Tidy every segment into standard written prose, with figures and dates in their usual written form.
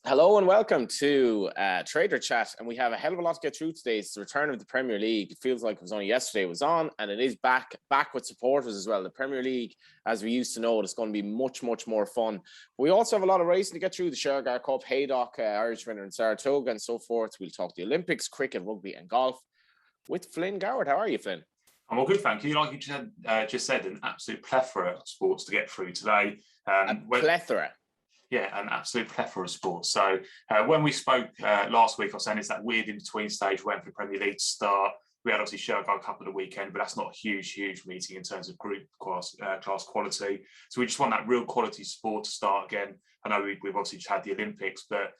Hello and welcome to Trader Chat, and we have a hell of a lot to get through today. It's the return of the Premier League. It feels like it was only yesterday it was on, and it is back with supporters as well. The Premier League, as we used to know, it's going to be much more fun. But we also have a lot of racing to get through: the Shergar Cup, Haydock, Irish winner in Saratoga, and so forth. We'll talk the Olympics, cricket, rugby, and golf with Flynn Goward. How are you, Flynn? I'm all good, thank you. Like you just said, an absolute plethora of sports to get through today. Plethora. Yeah, an absolute plethora of sports. So when we spoke last week, I was saying it's that weird in-between stage when for the Premier League to start. We had obviously Shergar Cup of the weekend, but that's not a huge meeting in terms of group class quality. So we just want that real quality sport to start again. I know we've obviously just had the Olympics, but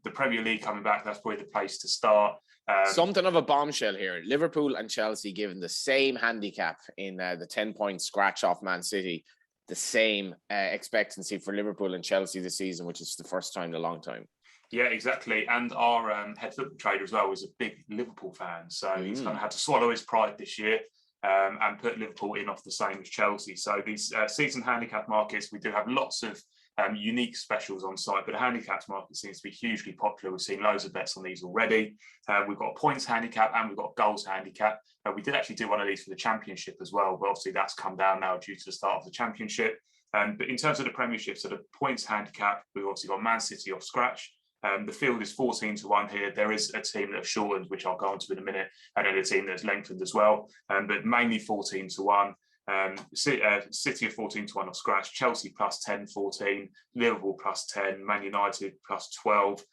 the Premier League coming back, that's probably the place to start. Something of a bombshell here. Liverpool and Chelsea given the same handicap in the 10-point scratch off Man City. The same expectancy for Liverpool and Chelsea this season, which is the first time in a long time. Yeah, exactly. And our head football trader as well is a big Liverpool fan. So he's kind of had to swallow his pride this year and put Liverpool in off the same as Chelsea. So these season handicap markets, we do have lots of unique specials on site, but the handicaps market seems to be hugely popular. We've seen loads of bets on these already. We've got a points handicap and we've got a goals handicap. We did actually do one of these for the Championship as well, but obviously that's come down now due to the start of the Championship. But in terms of the Premiership, so the points handicap, we've obviously got Man City off scratch. The field is 14-1 here. There is a team that have shortened, which I'll go on to in a minute, and then a team that's lengthened as well, but mainly 14-1. City are 14-1 off scratch, Chelsea plus 10-14, Liverpool plus 10, Man United plus 12,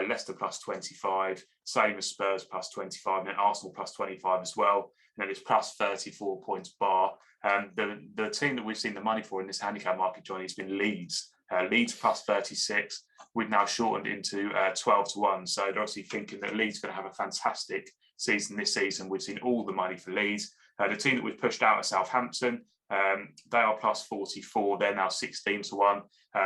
Leicester plus 25, same as Spurs plus 25, and then Arsenal plus 25 as well. And then it's plus 34 points bar. The team that we've seen the money for in this handicap market, Johnny, has been Leeds. Leeds plus 36. We've now shortened into 12-1. So they're obviously thinking that Leeds are going to have a fantastic season this season. We've seen all the money for Leeds. The team that we've pushed out is Southampton. They are plus 44. They're now 16-1.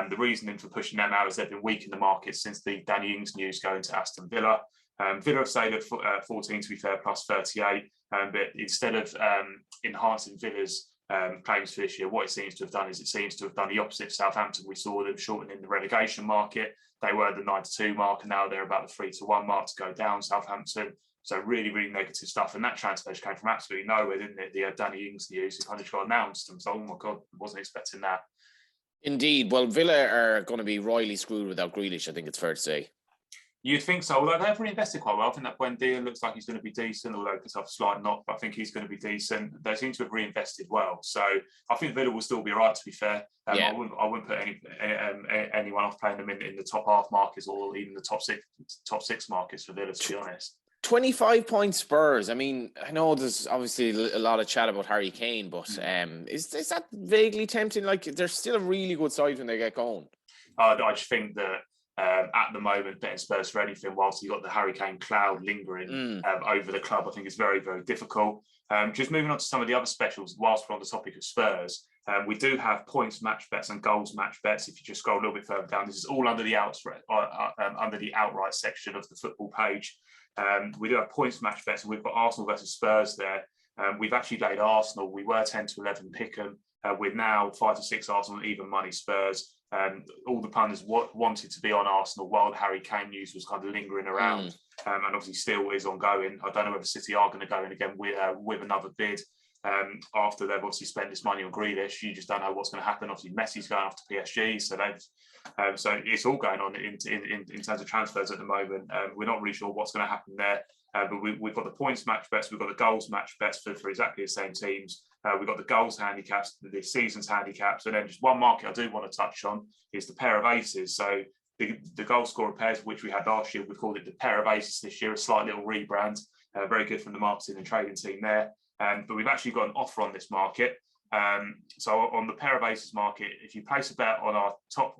The reasoning for pushing them out is they've been weak in the market since the Danny Ings news going to Aston Villa. Villa have stayed at 14, to be fair, plus 38. But instead of enhancing Villa's claims for this year, what it seems to have done is it seems to have done the opposite of Southampton. We saw them shortening the relegation market. They were the 9-2 mark, and now they're about the 3-1 mark to go down, Southampton. So really negative stuff. And that transfer came from absolutely nowhere, didn't it? The Danny Ings news, it kind of got announced. And so, oh my God, wasn't expecting that. Indeed. Well, Villa are going to be royally screwed without Grealish, I think it's fair to say. You'd think so, although they've reinvested quite well. I think that Buendia looks like he's going to be decent, although it's off a slight knock, but I think he's going to be decent. They seem to have reinvested well. So I think Villa will still be right, to be fair. Yeah. I wouldn't put anyone off playing them in the top half markets or even the top six markets for Villa, to be honest. 25-point Spurs. I mean, I know there's obviously a lot of chat about Harry Kane, but is that vaguely tempting? Like, they're still a really good side when they get going. I just think that at the moment, betting Spurs for anything, whilst you've got the Harry Kane cloud lingering over the club, I think it's very difficult. Just moving on to some of the other specials, whilst we're on the topic of Spurs, we do have points match bets and goals match bets. If you just scroll a little bit further down, this is all under the outright section of the football page. We do have points match bets, and we've got Arsenal versus Spurs there. We've actually laid Arsenal. We were 10-11 pick 'em. We're now 5-6 Arsenal, even money Spurs. All the punters wanted to be on Arsenal while the Harry Kane news was kind of lingering around, and obviously still is ongoing. I don't know whether City are going to go in again with another bid after they've obviously spent this money on Grealish. You just don't know what's going to happen. Obviously, Messi's going off to PSG, so so it's all going on in terms of transfers at the moment. We're not really sure what's going to happen there. But we've got the points match bets, we've got the goals match bets for exactly the same teams. We've got the goals handicaps, the seasons handicaps, and then just one market I do want to touch on is the pair of aces. So the goal scorer pairs, which we had last year, we called it the pair of aces this year, a slight little rebrand. Very good from the marketing and trading team there. But we've actually got an offer on this market. So on the pair of aces market, if you place a bet on our top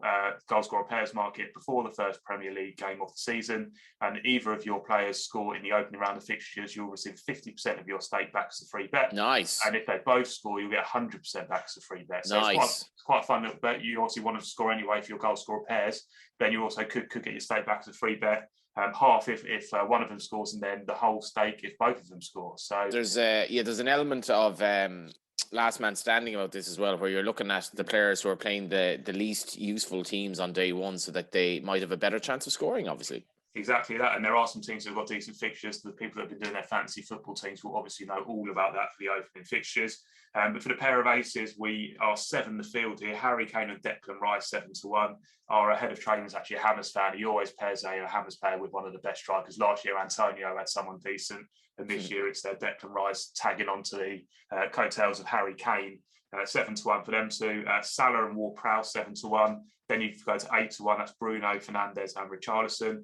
goal scorer pairs market before the first Premier League game of the season, and either of your players score in the opening round of fixtures, you'll receive 50% of your stake back as a free bet. Nice. And if they both score, you'll get 100% back as a free bet. So nice. It's quite a fun little bet. You obviously want to score anyway for your goal scorer pairs, then you also could get your stake back as a free bet. Half if one of them scores, and then the whole stake if both of them score. So there's an element of last man standing about this as well, where you're looking at the players who are playing the least useful teams on day one, so that they might have a better chance of scoring, obviously. Exactly that, and there are some teams who've got decent fixtures. The people that have been doing their fantasy football teams will obviously know all about that for the opening fixtures. But for the pair of aces, we are 7 the field here. Harry Kane and Declan Rice 7-1. Our head of training is actually a Hammers fan. He always pairs a Hammers player with one of the best strikers. Last year, Antonio had someone decent, and this year it's Declan Rice tagging onto the coattails of Harry Kane. 7-1 for them two. Salah and Ward-Prowse 7-1. Then you go to 8-1. That's Bruno Fernandes and Richarlison.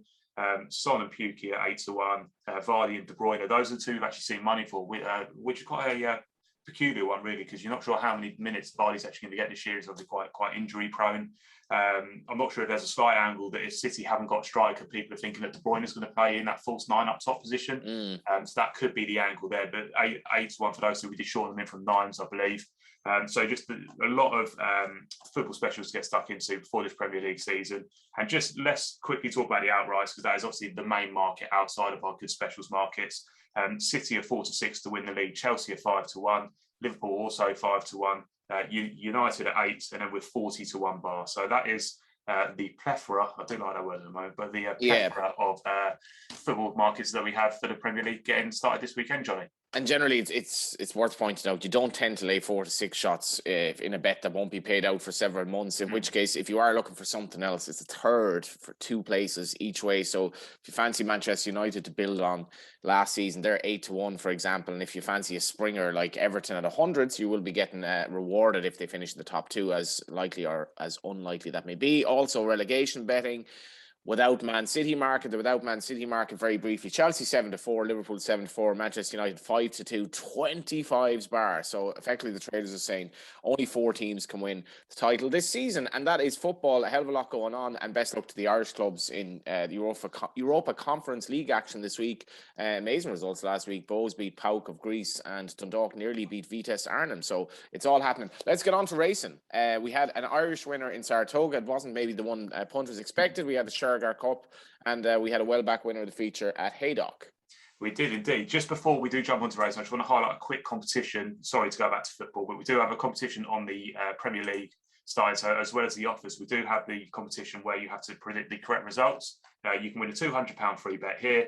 Son and Pukki at 8-1, Vardy and De Bruyne. Those are the two we've actually seen money for, which is quite a peculiar one, really, because you're not sure how many minutes Vardy's actually going to get this year. He's obviously quite injury prone. I'm not sure if there's a slight angle that if City haven't got a striker, people are thinking that De Bruyne is going to play in that false 9 up top position. So that could be the angle there. But 8-1 for those two. We did short them in from 9s, I believe. So just a lot of football specials to get stuck into before this Premier League season. And just let's quickly talk about the outrights, because that is obviously the main market outside of our good specials markets. City are 4-6 to win the league. Chelsea are 5-1. Liverpool also 5-1. United at 8, and then with 40-1 bar. So that is the plethora, I do like that word at the moment, but the plethora of football markets that we have for the Premier League getting started this weekend, Johnny. And generally, it's worth pointing out, you don't tend to lay 4 to 6 shots in a bet that won't be paid out for several months, in which case, if you are looking for something else, it's a third for 2 places each way. So if you fancy Manchester United to build on last season, they're 8-1, for example. And if you fancy a springer like Everton at 100s, you will be getting rewarded if they finish in the top 2, as likely or as unlikely that may be. Also, relegation betting. Without Man City market, very briefly, Chelsea 7-4, Liverpool 7-4, Manchester United 5-2, 25s bar. So effectively the traders are saying only 4 teams can win the title this season, and that is football. A hell of a lot going on, and best luck to the Irish clubs in the Europa Conference League action this week. Amazing results last week. Bows beat PAOK of Greece, and Dundalk nearly beat Vitesse Arnhem. So it's all happening. Let's get on to racing. We had an Irish winner in Saratoga. It wasn't maybe the one punters expected. We had the Shergar Cup, and we had a well-back winner of the feature at Haydock. We did indeed. Just before we do jump onto racing, I just want to highlight a quick competition. Sorry to go back to football, but we do have a competition on the Premier League side. So as well as the offers, we do have the competition where you have to predict the correct results. You can win a £200 free bet here.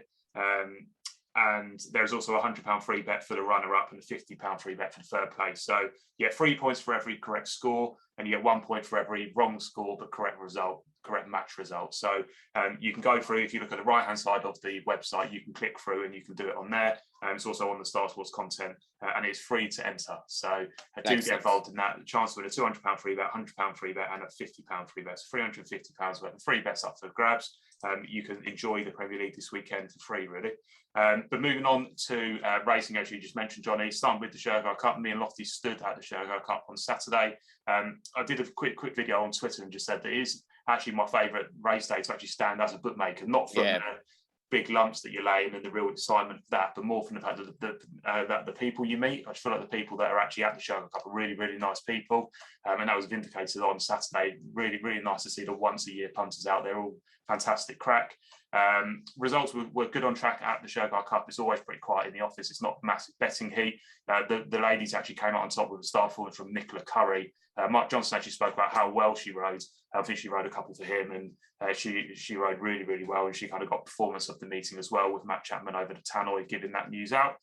And there's also a £100 free bet for the runner-up and a £50 free bet for the third place. So you get 3 points for every correct score, and you get 1 point for every wrong score but correct match result. So you can go through, if you look at the right-hand side of the website, you can click through and you can do it on there. It's also on the Star Sports content, and it's free to enter. So do get involved in that. The chance to win a £200 free bet, £100 free bet, and a £50 free bet. So £350 worth of free bets up for grabs. You can enjoy the Premier League this weekend for free, really. But moving on to racing, as you just mentioned, Johnny, starting with the Shergar Cup. Me and Lofty stood at the Shergar Cup on Saturday. I did a quick video on Twitter and just said that it is actually my favourite race day to actually stand as a bookmaker, not from the big lumps that you're laying and the real excitement of that, but more from the fact that the people you meet. I just feel like the people that are actually at the Shergar Cup are really, really nice people. And that was vindicated on Saturday. Really, really nice to see the once-a-year punters out there, all fantastic crack. Results were good on track at the Shergar Cup. It's always pretty quiet in the office. It's not a massive betting heat. The ladies actually came out on top with a star forward from Nicola Curry. Mark Johnson actually spoke about how well she rode. I think she rode a couple for him, and she rode really, really well, and she kind of got performance of the meeting as well, with Matt Chapman over the Tannoy giving that news out.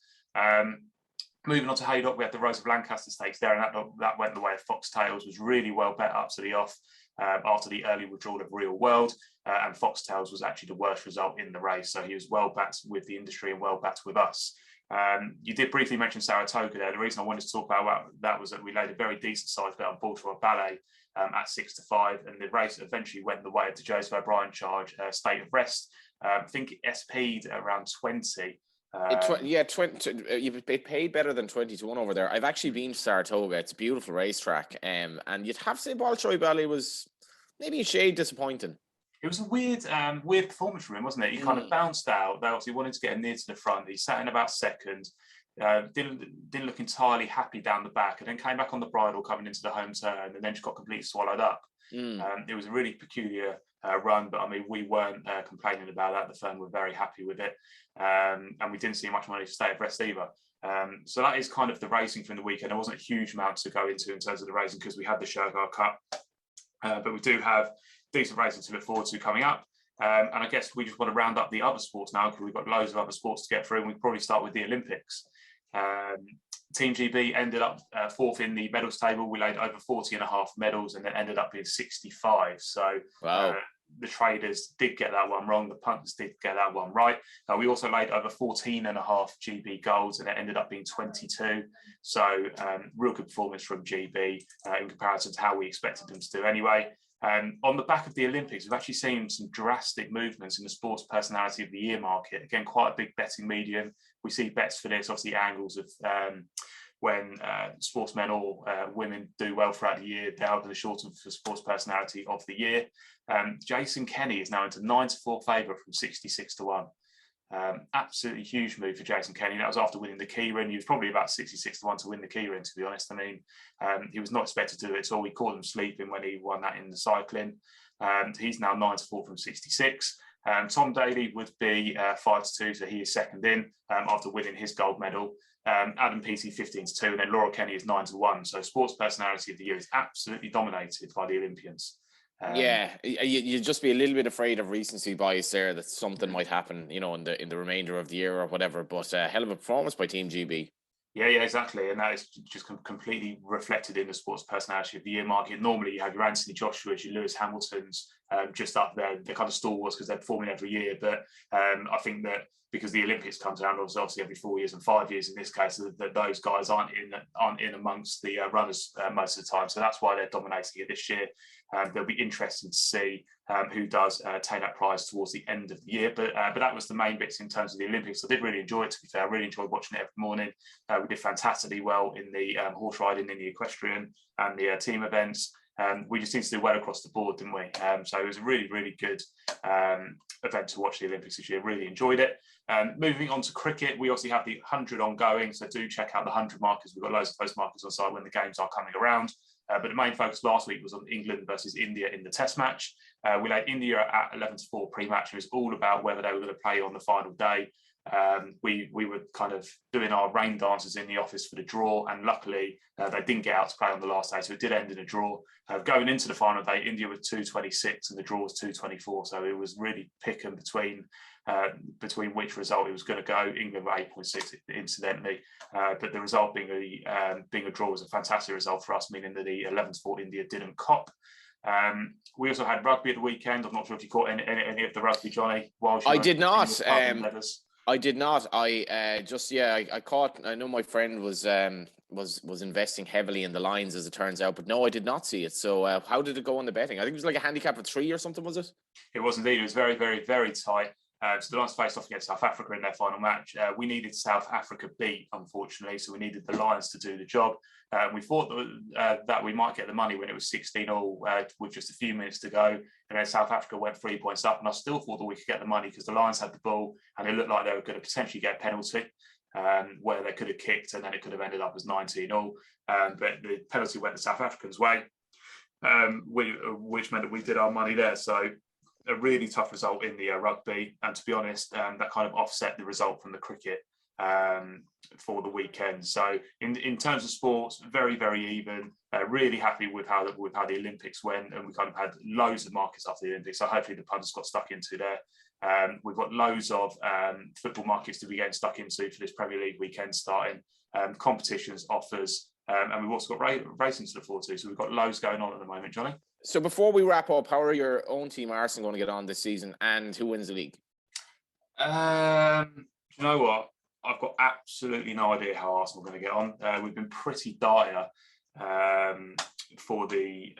Moving on to Haydock, we had the Rose of Lancaster Stakes there, and that went the way of Foxtails. Was really well bet up to the off after the early withdrawal of Real World, and Foxtails was actually the worst result in the race, so he was well backed with the industry and well backed with us. You did briefly mention Saratoga there. The reason I wanted to talk about that was that we laid a very decent sized bet on Baltimore Ballet at 6-5, and the race eventually went the way of the Joseph O'Brien charge, State of Rest. I think it SP'd around 20. 20. They paid better than 20-1 over there. I've actually been to Saratoga. It's a beautiful racetrack, and you'd have to say Baltimore Ballet was maybe a shade disappointing. It was a weird performance from him, wasn't it? He kind of bounced out. They obviously wanted to get him near to the front. He sat in about second. Didn't look entirely happy down the back, and then came back on the bridle coming into the home turn, and then just got completely swallowed up. It was a really peculiar run, but I mean, we weren't complaining about that. The firm were very happy with it, and we didn't see much money to State of Rest either. So that is kind of the racing from the weekend. There wasn't a huge amount to go into in terms of the racing because we had the Shergar Cup, but we do have decent racing to look forward to coming up. And I guess we just want to round up the other sports now because we've got loads of other sports to get through, and we probably start with the Olympics. Team GB ended up fourth in the medals table. We laid over 40.5 medals and then ended up being 65. So wow. The traders did get that one wrong. The punters did get that one right. We also laid over 14.5 GB golds and it ended up being 22. So real good performance from GB in comparison to how we expected them to do anyway. On the back of the Olympics, we've actually seen some drastic movements in the sports personality of the year market. Again, quite a big betting medium. We see bets for this, obviously angles of when sportsmen or women do well throughout the year, they're the short for sports personality of the year. Jason Kenny is now into 9-4 favourite from 66-1. Absolutely huge move for Jason Kenny. That was after winning the Keyrin. He was probably about 66-1 to win the Keyrin, to be honest. I mean, he was not expected to do it at all. We caught him sleeping when he won that in the cycling. He's now 9-4 from 66. Tom Daly would be 5-2, so he is second in after winning his gold medal. Adam Peaty 15-2, and then Laura Kenny is 9-1. So sports personality of the year is absolutely dominated by the Olympians. You'd just be a little bit afraid of recency bias there, that something might happen, in the remainder of the year or whatever. But hell of a performance by Team GB. Yeah, exactly. And that is just completely reflected in the sports personality of the year market. Normally you have your Anthony Joshua's, your Lewis Hamiltons just up there. They're kind of stalwarts because they're performing every year. But I think that because the Olympics comes around obviously every 4 years and 5 years in this case, that those guys aren't in amongst the runners most of the time. So that's why they're dominating it this year. They'll be interesting to see who does take that prize towards the end of the year. But that was the main bits in terms of the Olympics. I did really enjoy it, to be fair. I really enjoyed watching it every morning. We did fantastically well in the horse riding, in the equestrian and the team events. We just seemed to do well across the board, didn't we? So it was a really, really good event to watch the Olympics this year. Really enjoyed it. Moving on to cricket, we also have the 100 ongoing, so do check out the 100 markers. We've got loads of those markers on site when the games are coming around. But the main focus last week was on England versus India in the Test match. We laid India at 11-4 pre-match. It was all about whether they were going to play on the final day. We were kind of doing our rain dances in the office for the draw, and luckily they didn't get out to play on the last day, so it did end in a draw. Going into the final day, India was 226 and the draw was 224, so it was really picking between which result it was going to go. England were 8.6 incidentally, but the result being a draw was a fantastic result for us, meaning that the 11-4 India didn't cop. We also had rugby at the weekend. I'm not sure if you caught any of the rugby, Johnny. I did not. I did not. I caught. I know my friend was investing heavily in the lines, as it turns out, but no, I did not see it. So how did it go on the betting? I think it was like a handicap of 3 or something, was it? It was indeed. It was very, very, very tight. So the Lions faced off against South Africa in their final match. We needed South Africa beat, unfortunately, so we needed the Lions to do the job. We thought that we might get the money when it was 16-all with just a few minutes to go, and then South Africa went 3 points up, and I still thought that we could get the money because the Lions had the ball, and it looked like they were going to potentially get a penalty where they could have kicked, and then it could have ended up as 19-all. But the penalty went the South Africans' way, which meant that we did our money there. So a really tough result in the rugby, and to be honest, that kind of offset the result from the cricket for the weekend. So in terms of sports, very, very even. Really happy with how the Olympics went, and we kind of had loads of markets after the Olympics. So hopefully the punters got stuck into there. We've got loads of football markets to be getting stuck into for this Premier League weekend starting. Competitions, offers, and we've also got racing to look forward to. So we've got loads going on at the moment, Johnny. So before we wrap up, how are your own team Arsenal going to get on this season, and who wins the league? You know what? I've got absolutely no idea how Arsenal are going to get on. We've been pretty dire for the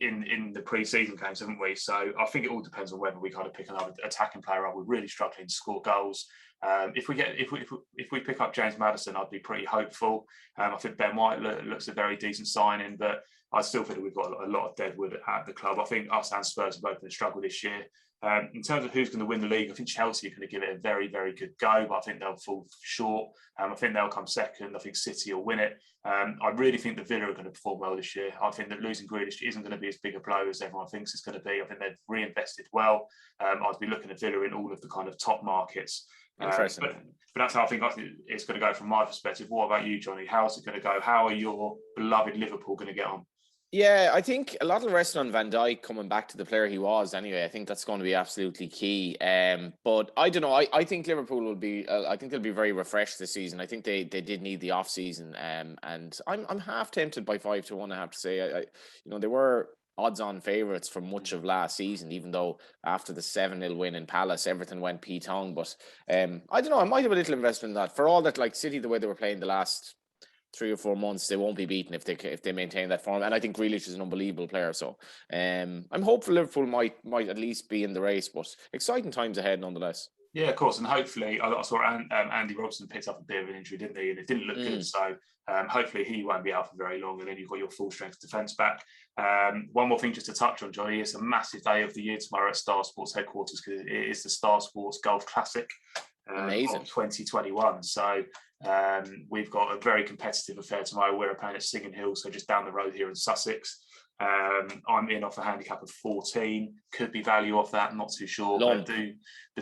in the pre-season games, haven't we? So I think it all depends on whether we kind of pick another attacking player up. We're really struggling to score goals. If we pick up James Maddison, I'd be pretty hopeful. I think Ben White looks a very decent signing, but I still think that we've got a lot of deadwood at the club. I think us and Spurs have both been struggled this year. In terms of who's going to win the league, I think Chelsea are going to give it a very, very good go, but I think they'll fall short. I think they'll come second. I think City will win it. I really think the Villa are going to perform well this year. I think that losing Grealish isn't going to be as big a blow as everyone thinks it's going to be. I think they've reinvested well. I'd be looking at Villa in all of the kind of top markets. Interesting. But that's how I think it's going to go from my perspective. What about you, Johnny? How's it going to go? How are your beloved Liverpool going to get on? Yeah, I think a lot of resting on Van Dijk coming back to the player he was anyway. I think that's going to be absolutely key. But I don't know. I think Liverpool will be. I think they'll be very refreshed this season. I think they did need the off season. And I'm half tempted by 5-1. I have to say, they were odds-on favourites for much of last season, even though after the 7-0 win in Palace, everything went P-Tong. But I don't know. I might have a little investment in that. For all that, like City, the way they were playing the last 3 or 4 months, they won't be beaten if they maintain that form. And I think Grealish is an unbelievable player. So I'm hopeful Liverpool might at least be in the race, but exciting times ahead nonetheless. Yeah, of course. And hopefully, I saw Andy Robson picked up a bit of an injury, didn't he? And it didn't look good. So hopefully he won't be out for very long. And then you've got your full strength defence back. One more thing just to touch on, Johnny. It's a massive day of the year tomorrow at Star Sports headquarters because it is the Star Sports Golf Classic of 2021. So we've got a very competitive affair tomorrow. We're playing at Singing Hill, so just down the road here in Sussex. I'm in off a handicap of 14. Could be value off that, not too sure. But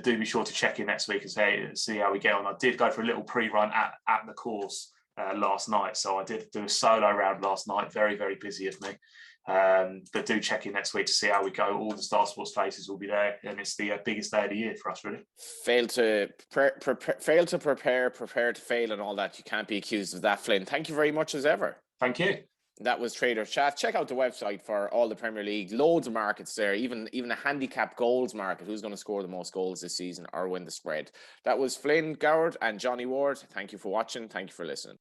do be sure to check in next week and see how we get on. I did go for a little pre-run at the course last night, so I did do a solo round last night. Very, very busy of me. But do check in next week to see how we go. All the Star Sports faces will be there, and it's the biggest day of the year for us, really. Fail to prepare to fail, and all that. You can't be accused of that, Flynn. Thank you very much as ever. Thank you. That was Trader Chat. Check out the website for all the Premier League. Loads of markets there. Even a handicap goals market. Who's going to score the most goals this season or win the spread? That was Flynn Goward and Johnny Ward. Thank you for watching. Thank you for listening.